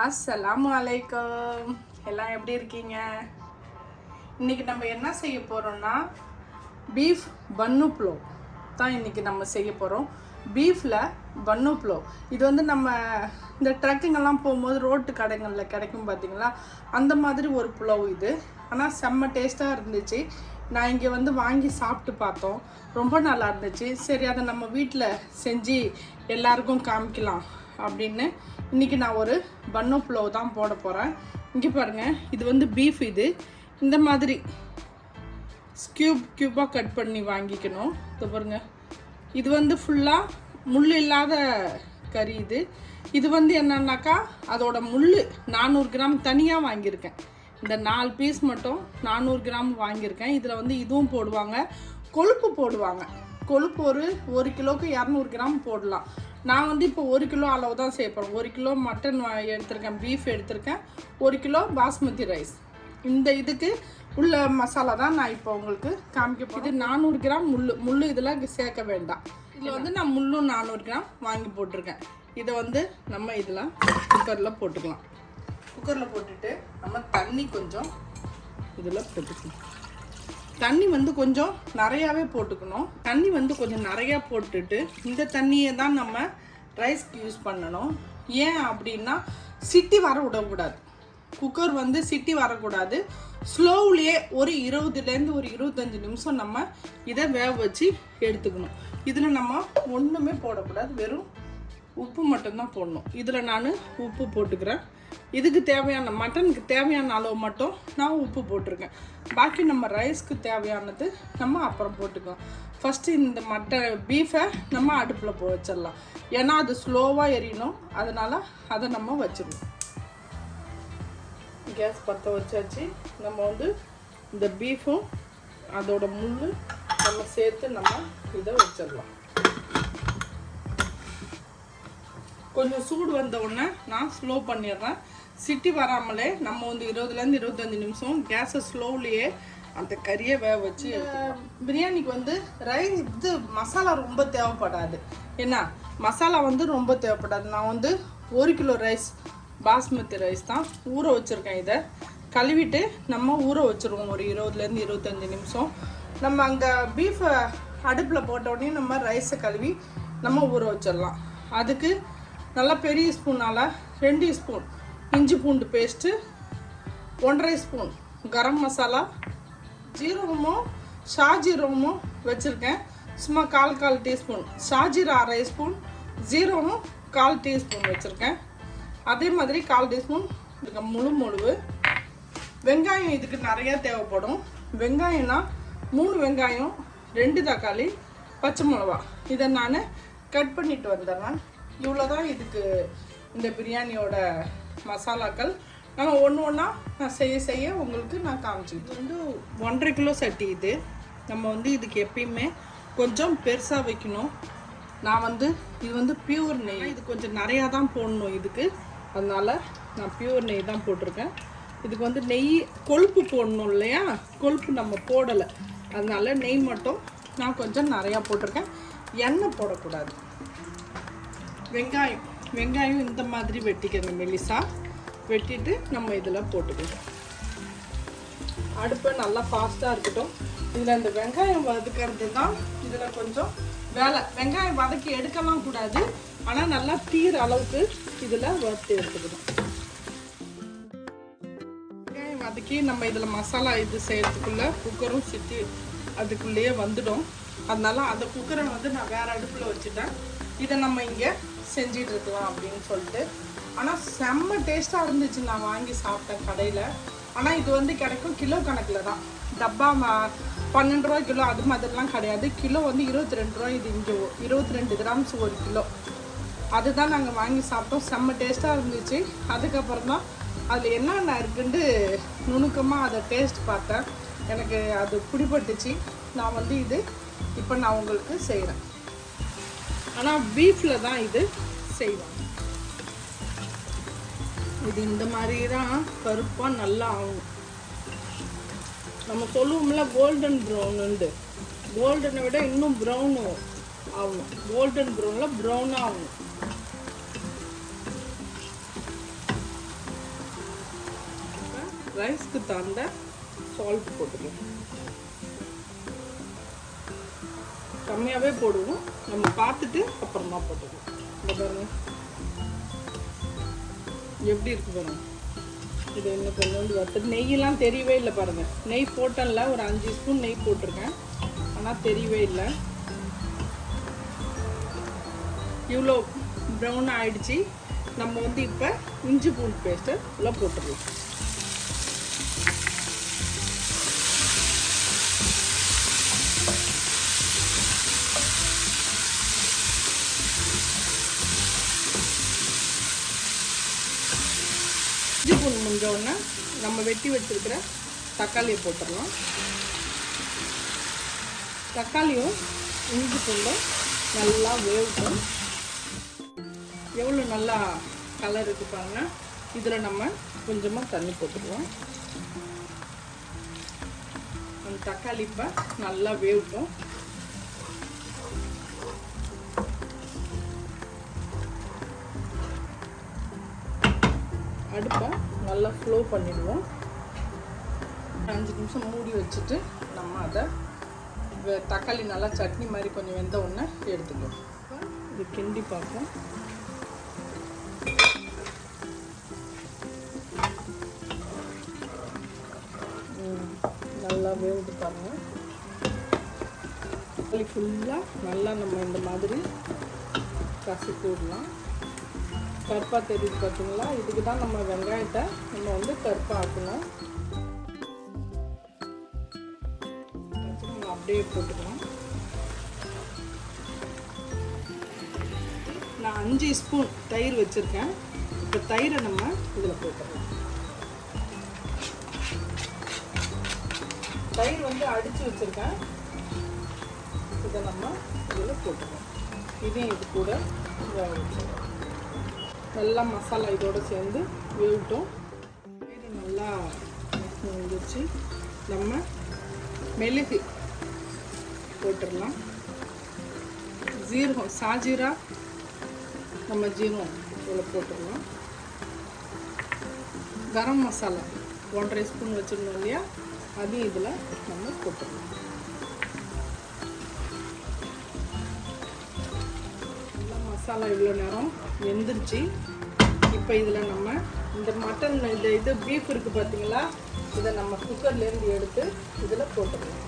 அஸ்ஸலாமு அலைக்கும். எல்லாம் எப்படி இருக்கீங்க? இன்றைக்கி நம்ம என்ன செய்ய போகிறோம்னா பீஃப் பன்னு புலோ தான் இன்றைக்கி நம்ம செய்ய போகிறோம். பீஃபில் பன்னு புலோ இது வந்து நம்ம இந்த ட்ரக்குங்கெல்லாம் போகும்போது ரோட்டு கடைகளில் கிடைக்கும் பார்த்திங்களா, அந்த மாதிரி ஒரு புலவு இது. ஆனால் செம்ம டேஸ்ட்டாக இருந்துச்சு. நான் இங்கே வந்து வாங்கி சாப்பிட்டு பார்த்தோம், ரொம்ப நல்லா இருந்துச்சு. சரி, அதை நம்ம வீட்டில் செஞ்சு எல்லாருக்கும் காமிக்கலாம் அப்படின்னு இன்றைக்கி நான் ஒரு பன்னு புலோ தான் போட போகிறேன். இங்கே பாருங்கள், இது வந்து பீஃப். இது இந்த மாதிரி க்யூபாக கட் பண்ணி வாங்கிக்கணும். இது பாருங்கள், இது வந்து ஃபுல்லாக முள் இல்லாத கறி. இது வந்து என்னன்னாக்கா அதோட முள் 400 கிராம் தனியாக வாங்கியிருக்கேன். இந்த 4 பீஸ் மட்டும் 400 கிராம் வாங்கியிருக்கேன். இதில் வந்து இதுவும் போடுவாங்க, கொழுப்பு போடுவாங்க. கொழுப்பு ஒரு கிலோவுக்கு 200 கிராம் போடலாம். நான் வந்து இப்போ 1 கிலோ அளவு தான் சேர்ப்பேன். 1 கிலோ மட்டன் எடுத்திருக்கேன், பீஃப் எடுத்திருக்கேன், 1 கிலோ பாஸ்மதி ரைஸ். இந்த இதுக்கு உள்ள மசாலா தான் நான் இப்போ உங்களுக்கு காமிக்க. இது 400 கிராம் முள் இதில் சேர்க்க வேண்டாம். இதில் வந்து நான் முள்ளும் 400 கிராம் வாங்கி போட்டிருக்கேன். இதை வந்து நம்ம இதில் குக்கரில் போட்டுக்கலாம். குக்கரில் போட்டுட்டு நம்ம தண்ணி கொஞ்சம் இதில் போட்டுக்கணும். தண்ணி வந்து கொஞ்சம் நிறையாவே போட்டுக்கணும். தண்ணி வந்து கொஞ்சம் நிறையா போட்டுட்டு இந்த தண்ணியை தான் நம்ம ரைஸ்க்கு யூஸ் பண்ணணும். ஏன் அப்படின்னா சிட்டி வர விடக்கூடாது. குக்கர் வந்து சிட்டி வரக்கூடாது. ஸ்லோவ்லேயே ஒரு 20லேருந்து ஒரு 25 நிமிஷம் நம்ம இதை வேக வச்சு எடுத்துக்கணும். இதில் நம்ம ஒன்றுமே போடக்கூடாது, வெறும் உப்பு மட்டும்தான் போடணும். இதில் நான் உப்பு போட்டுக்கிறேன். இதுக்கு தேவையான மட்டனுக்கு தேவையான அளவு மட்டும் நான் உப்பு போட்டிருக்கேன். பாக்கி நம்ம ரைஸ்க்கு தேவையானது நம்ம அப்புறம் போட்டுக்கலாம். ஃபஸ்ட்டு இந்த பீஃபை நம்ம அடுப்பில் வச்சிடலாம். ஏன்னா அது ஸ்லோவாக எரியணும், அதனால் அதை நம்ம வச்சிடணும். கேஸ் பற்ற வச்சாச்சு. நம்ம வந்து இந்த பீஃபும் அதோட முள் நம்ம சேர்த்து நம்ம இதை வச்சிடலாம். கொஞ்சம் சூடு வந்த உடனே நான் ஸ்லோ பண்ணிடுறேன். சிட்டி வராமலே நம்ம வந்து 20லேருந்து 25 நிமிஷம் கேஸை ஸ்லோவிலேயே அந்த கறியை வேக வச்சு. பிரியாணிக்கு வந்து இது மசாலா ரொம்ப தேவைப்படாது. என்ன மசாலா வந்து ரொம்ப தேவைப்படாது. நான் வந்து 1 கிலோ ரைஸ் பாஸ்மதி ரைஸ் தான் ஊற வச்சுருக்கேன். இதை கழுவிட்டு நம்ம ஊற வச்சுருவோம் ஒரு 20லேருந்து 25 நிமிஷம். நம்ம அங்கே பீஃபை அடுப்பில் போட்ட உடனே நம்ம ரைஸை கழுவி நம்ம ஊற வச்சிடலாம். அதுக்கு நல்லா பெரிய ஸ்பூனால் 2 ஸ்பூன் இஞ்சி பூண்டு பேஸ்ட்டு, 1.5 ஸ்பூன் கரம் மசாலா, ஜீரகமும் ஷாஜீரகமும் வச்சுருக்கேன். சும்மா 1/4 டீஸ்பூன் ஷாஜீரா, 1/2 ஸ்பூன் ஜீரகமும் 1/4 டீஸ்பூன் வச்சுருக்கேன். அதே மாதிரி 1/4 டீஸ்பூன் முழு வெங்காயம் இதுக்கு நிறையா தேவைப்படும். வெங்காயம்னா 3 வெங்காயம், 2 தக்காளி, பச்சை மிளகா, இதை நான் கட் பண்ணிட்டு வந்துடுறேன். இவ்வளோ தான் இதுக்கு இந்த பிரியாணியோட மசாலாக்கள். நம்ம ஒன்று ஒன்றா நான் செய்ய உங்களுக்கு நான் காமிச்சிக்கிட்டு. வந்து 1.5 கிலோ சட்டி. இது நம்ம வந்து இதுக்கு எப்பயுமே கொஞ்சம் பெருசாக வைக்கணும். நான் வந்து இது வந்து பியூர் நெய், இது கொஞ்சம் நிறையா தான் போடணும் இதுக்கு, அதனால் நான் பியூர் நெய் தான் போட்டிருக்கேன். இதுக்கு வந்து நெய் கொழுப்பு போடணும் இல்லையா, கொழுப்பு நம்ம போடலை, அதனால நெய் மட்டும் நான் கொஞ்சம் நிறையா போட்டிருக்கேன். எண்ணெய் போடக்கூடாது. வெங்காயம் இந்த மாதிரி வெட்டிக்கணும், மெலிசா வெட்டிட்டு நம்ம இதில் போட்டுக்கணும். அடுப்பு நல்லா ஃபாஸ்ட்டாக இருக்கட்டும். இதில் இந்த வெங்காயம் வதக்கிறது தான் இதில் கொஞ்சம் வேலை. வெங்காயம் வதக்கி எடுக்கலாம் கூடாது, ஆனால் நல்லா தீர அளவுக்கு இதில் வறுத்து எடுத்துக்கணும். வெங்காயம் வதக்கி நம்ம இதில் மசாலா இது செய்கிறதுக்குள்ளே குக்கரும் சிட்டி அதுக்குள்ளேயே வந்துடும். அதனால அந்த குக்கரை வந்து நான் வேறு அடுப்பில் வச்சுட்டேன். இதை நம்ம இங்கே செஞ்சிட்டு இருக்கலாம் அப்படின்னு சொல்லிட்டு. ஆனால் செம்ம டேஸ்ட்டாக இருந்துச்சு. நான் வாங்கி சாப்பிட்டேன் கடையில். ஆனால் இது வந்து கிடைக்கும் கிலோ கணக்கில் தான். டப்பா 12 ரூபா கிலோ அது மாதிரிலாம் கிடையாது. கிலோ வந்து 22 ரூபா. இது இங்கே 22 கிராம்ஸ் 1 கிலோ. அதுதான் நாங்கள் வாங்கி சாப்பிட்டோம். செம்ம டேஸ்ட்டாக இருந்துச்சு. அதுக்கப்புறம் தான் அதில் என்னென்ன இருக்குன்ட்டு நுணுக்கமாக அதை டேஸ்ட் பார்த்தேன். எனக்கு அது பிடிபட்டுச்சு. நான் வந்து இது இப்போ நான் உங்களுக்கு செய்கிறேன். ஆனால் பீஃபில் தான் இது செய்வேன். இது இந்த மாதிரி தான் கருப்பாக நல்லா ஆகும். நம்ம சொல்லுவோம்ல கோல்டன் ப்ரௌனுண்டு, கோல்டனை விட இன்னும் ப்ரௌனு ஆகணும். கோல்டன் ப்ரௌனில் ப்ரௌனாக ஆகணும். ரைஸ்க்கு தகுந்த சால்ட் போட்டுக்கலாம். கம்மியாகவே போடுவோம், நம்ம பார்த்துட்டு அப்புறமா போட்டுக்கலாம். இந்த பாருங்க எப்படி இருக்கு பாருங்க. இது இன்னும் கொஞ்சோண்டு வறுத்து நெய்யெல்லாம் தெரியவே இல்லை பாருங்கள். நெய் போட்டேன்ல, ஒரு 5 ஸ்பூன் நெய் போட்டிருக்கேன், ஆனால் தெரியவே இல்லை. இவ்வளோ ப்ரௌன் ஆகிடுச்சு. நம்ம வந்து இப்போ இஞ்சி பூண்டு பேஸ்ட்டு எல்லாம் போட்டுடலாம். இஞ்சி பூண்டு முடிஞ்ச உடனே நம்ம வெட்டி வச்சிருக்கிற தக்காளியை போட்டுடலாம். தக்காளியும் இஞ்சி பூண்டும் நல்லா வேகட்டும். எவ்வளோ நல்லா கலர் இருக்கு பாருங்க. இதில் நம்ம கொஞ்சமாக தண்ணி போட்டுக்குவோம். அந்த தக்காளி இப்போ நல்லா வேகட்டும். அடுப்பை நல்லா ஃப்ளோ பண்ணிடுவோம். 5 நிமிஷம் மூடி வச்சுட்டு நம்ம அதை தக்காளி நல்லா சட்னி மாதிரி கொஞ்சம் வெந்த உடனே எடுத்துக்குவோம். இது கிண்டி பார்ப்போம். நல்லா வேவுது பாருங்கள். தக்காளி ஃபுல்லாக நல்லா நம்ம இந்த மாதிரி கசக்கி விடலாம். கருப்பாக தெரியுது பார்த்தீங்களா? இதுக்கு தான் நம்ம வெங்காயத்தை நம்ம வந்து கருப்பாக ஆக்கணும். நம்ம அப்படியே போட்டுக்கலாம். நான் 5 ஸ்பூன் தயிர் வச்சுருக்கேன். இப்போ தயிரை நம்ம இதில் போட்டுக்கலாம். தயிர் வந்து அடித்து வச்சுருக்கேன், இதை நம்ம இதில் போட்டுக்கலாம். இதையும் இது கூட வேக வச்சுக்கலாம். நல்லா மசாலா இதோடு சேர்ந்து வேகட்டும். தயிர் நல்லா வந்துச்சு. நம்ம மிளகு போட்டுடலாம். ஜீரகம் சாஜீரா நம்ம ஜீரகம் இதில் போட்டுடலாம். கரம் மசாலா 1.5 ஸ்பூன் வச்சுருந்தோம் இல்லையா, அதையும் இதில் நம்ம போட்டுடலாம். நல்லா மசாலா இவ்வளோ நேரம் வெந்துருச்சு. இப்போ இதில் நம்ம இந்த மட்டன் இது பீஃப் இருக்குது பார்த்தீங்களா, இதை நம்ம குக்கர்லேருந்து எடுத்து இதில் போட்டுடலாம்.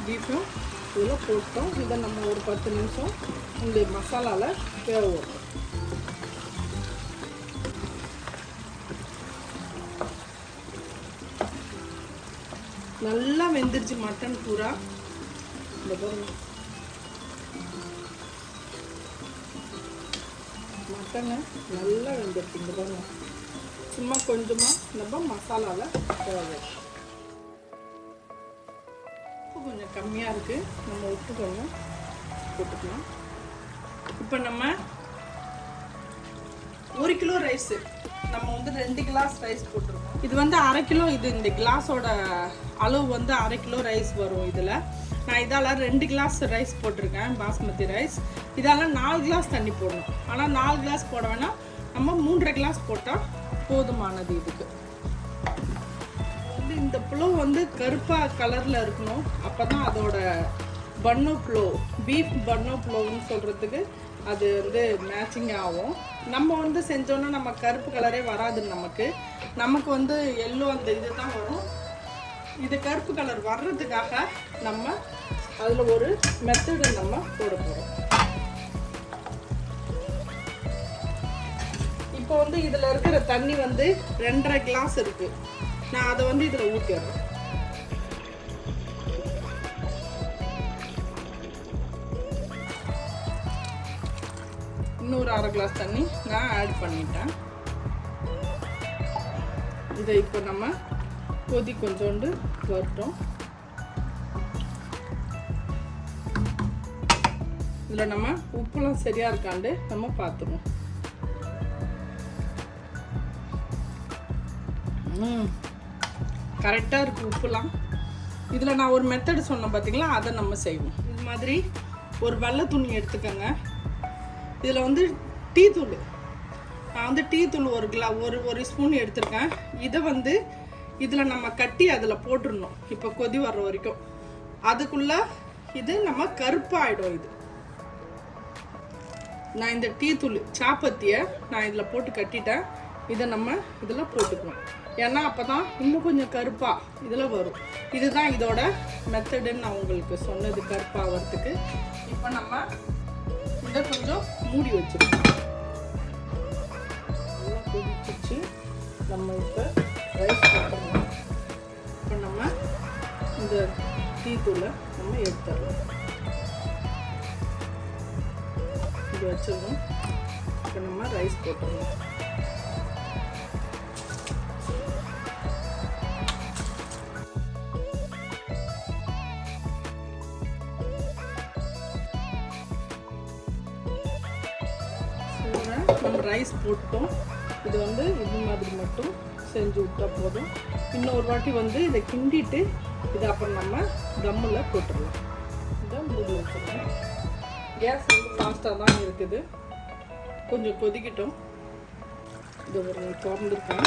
பீஃபும் இதில் போட்டோம். இதை நம்ம ஒரு 10 நிமிஷம் இந்த மசாலாவில் வேக வைப்போம். நல்லா வெந்துருச்சு மட்டன் பூரா. இந்த பாருங்க, மட்டனை நல்லா வெந்துருச்சு. இந்த பாருங்க, சும்மா கொஞ்சமாக நம்ம மசாலாவில் வேக வைப்போம். கொஞ்சம் கம்மியாக இருக்குது, நம்ம உப்பு கொஞ்சம் போட்டுக்கலாம். இப்போ நம்ம 1 கிலோ ரைஸு நம்ம வந்து 2 கிளாஸ் ரைஸ் போட்டுருக்கோம். இது வந்து 1/2 கிலோ. இது இந்த கிளாஸோட அளவு வந்து 1/2 கிலோ ரைஸ் வரும். இதில் நான் இதால் 2 கிளாஸ் ரைஸ் போட்டிருக்கேன், பாஸ்மதி ரைஸ். இதால் 4 கிளாஸ் தண்ணி போடணும். ஆனால் 4 கிளாஸ் போட வேணாம், நம்ம 3.5 கிளாஸ் போட்டால் போதுமானது. இதுக்கு இந்த புலவு வந்து கருப்பாக கலரில் இருக்கணும். அப்போ தான் அதோட பன்னு புலோ, பீஃப் பன்னு புலோன்னு சொல்கிறதுக்கு அது வந்து மேட்சிங் ஆகும். நம்ம வந்து செஞ்சோன்னா நம்ம கருப்பு கலரே வராது. நமக்கு வந்து எல்லோ அந்த இது தான் வரும். இது கருப்பு கலர் வர்றதுக்காக நம்ம அதில் ஒரு மெத்தடு நம்ம போட போகிறோம். இப்போ வந்து இதில் இருக்கிற தண்ணி வந்து 2.5 கிளாஸ் இருக்குது. நான் அதை வந்து இதில் ஊற்றிடுறேன். இன்னொரு 1/2 கிளாஸ் தண்ணி நான் ஆட் பண்ணிட்டேன். இதை இப்போ நம்ம கொதி கொஞ்சோண்டு வரட்டும். இதில் நம்ம உப்புலாம் சரியாக இருக்காண்டு நம்ம பார்த்துருவோம். கரெக்டாக இருக்குது உப்புலாம். இதில் நான் ஒரு மெத்தடு சொன்னேன் பார்த்தீங்களா, அதை நம்ம செய்வோம். இது மாதிரி ஒரு வெள்ளை துணி எடுத்துக்கோங்க. இதில் வந்து டீ தூள், நான் வந்து டீ தூள் ஒரு ஸ்பூன் எடுத்திருக்கேன். இதை வந்து இதில் நம்ம கட்டி அதில் போட்டுடணும். இப்போ கொதி வர்ற வரைக்கும் அதுக்குள்ளே இது நம்ம கருப்பாயிடும். இது நான் இந்த டீ தூள் சாப்பத்தியை நான் இதில் போட்டு கட்டிட்டேன். இதை நம்ம இதில் போட்டுக்குவோம். ஏன்னா அப்போ தான் இன்னும் கொஞ்சம் கருப்பாக இதில் வரும். இதுதான் இதோட மெத்தடுன்னு நான் உங்களுக்கு சொன்னது, கருப்பாகிறதுக்கு. இப்போ நம்ம இதை கொஞ்சம் மூடி வச்சுருக்கோம். நல்லா கொதிச்சு நம்ம இப்போ ரைஸ் போட்டுடலாம். இப்போ நம்ம இந்த டீ தூளை நம்ம எடுத்துடலாம். இது வச்சிடணும். இப்போ நம்ம ரைஸ் போட்டுடலாம். நம்ம ரைஸ் போட்டோம். இது வந்து இது மாதிரி மட்டும் செஞ்சு விட்டா போதும். இன்னொரு வாட்டி வந்து இதை கிண்டிட்டு இதை அப்புறம் நம்ம தம்மில் போட்டுடலாம். இதை மூடி வச்சுருக்கோம். கேஸ் வந்து ஃபாஸ்ட்டாக தான் இருக்குது. கொஞ்சம் கொதிக்கட்டும். இது ஒரு திறந்துருக்கேன்.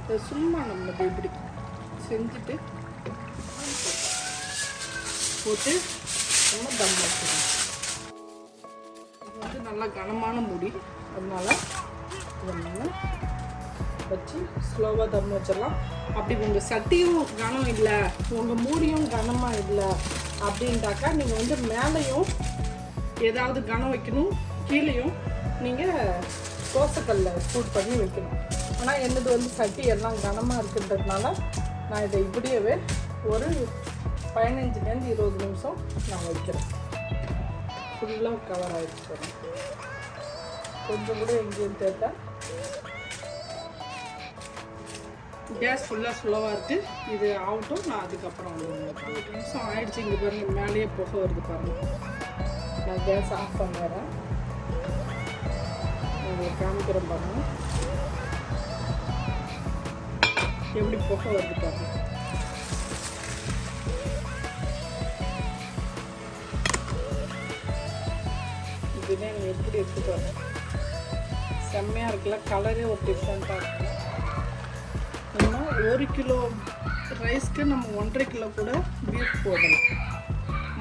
இதை சும்மா நம்ம இப்படி செஞ்சுட்டு போட்டு நம்ம தம் வச்சுக்கணும். இது வந்து நல்லா கனமான மூடி, அதனால இதை நம்ம வச்சு ஸ்லோவாக தம் வச்சிடலாம். அப்படி உங்கள் சட்டியும் கனம் இல்லை, உங்கள் மூடியும் கனமாக இல்லை அப்படின்ட்டாக்கா நீங்கள் வந்து மேலேயும் ஏதாவது கனம் வைக்கணும், கீழேயும் நீங்கள் தோசைக்கல்ல சூட் பண்ணி வைக்கணும். ஆனால் என்னது வந்து சட்டி எல்லாம் கனமாக இருக்குன்றதுனால நான் இதை இப்படியே ஒரு 15லேருந்து 20 நிமிஷம் நான் வைக்கிறேன். ஃபுல்லாக கவர் ஆகிடுச்சு போகிறேன். கொஞ்சம் கூட எங்கேயும் தேட்டா. கேஸ் ஃபுல்லாக ஸ்லோவாக இருக்குது. இது ஆகட்டும். நான் அதுக்கப்புறம் வந்து 20 நிமிஷம் ஆகிடுச்சு. இங்கே பாருங்கள், மேலேயே புகை வருது பாருங்கள். நான் கேஸ் ஆஃப் பண்ணுறேன். உங்களுக்கு காமிக்கிறேன் பாருங்கள், எப்படி புகை வருது பாருங்கள். பிரியாணி எப்படி எடுத்துட்டு செம்மையாக இருக்குல்ல. கலரே ஒரு டிஃப்ரெண்ட்டாக இருக்கும். நம்ம 1 கிலோ ரைஸ்க்கு நம்ம 1.5 கிலோ கூட பீஃப் போடலாம்.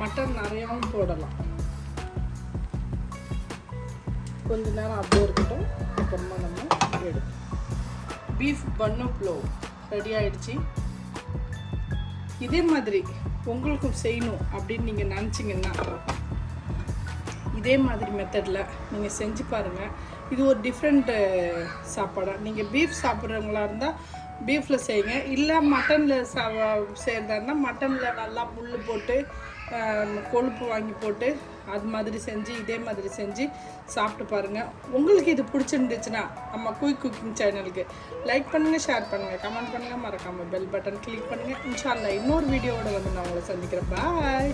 மட்டன் நிறையாவும் போடலாம். கொஞ்ச நேரம் அப்படியே இருக்கட்டும். அப்புறமா நம்ம எடுப்போம். பீஃப் பன்னு புலாவ் ரெடி ஆகிடுச்சு. இதே மாதிரி உங்களுக்கும் செய்யணும் அப்படின்னு நீங்கள் நினச்சிங்கன்னா இதே மாதிரி மெத்தடில் நீங்கள் செஞ்சு பாருங்கள். இது ஒரு டிஃப்ரெண்ட்டு சாப்பாடாக. நீங்கள் பீஃப் சாப்பிட்றவங்களா இருந்தால் பீஃபில் செய்யுங்க. இல்லை மட்டனில் செய்கிறதா இருந்தால் மட்டனில் நல்லா முள் போட்டு கொழுப்பு வாங்கி போட்டு அது மாதிரி செஞ்சு இதே மாதிரி செஞ்சு சாப்பிட்டு பாருங்கள். உங்களுக்கு இது பிடிச்சிருந்துச்சுன்னா நம்ம குயிக் குக்கிங் சேனலுக்கு லைக் பண்ணுங்கள், ஷேர் பண்ணுங்கள், கமெண்ட் பண்ணுங்கள், மறக்காமல் பெல் பட்டன் கிளிக் பண்ணுங்கள். இன்ஷா அல்லாஹ் இன்னொரு வீடியோவோட வந்து நான் உங்களை சந்திக்கிறேன். பாய்.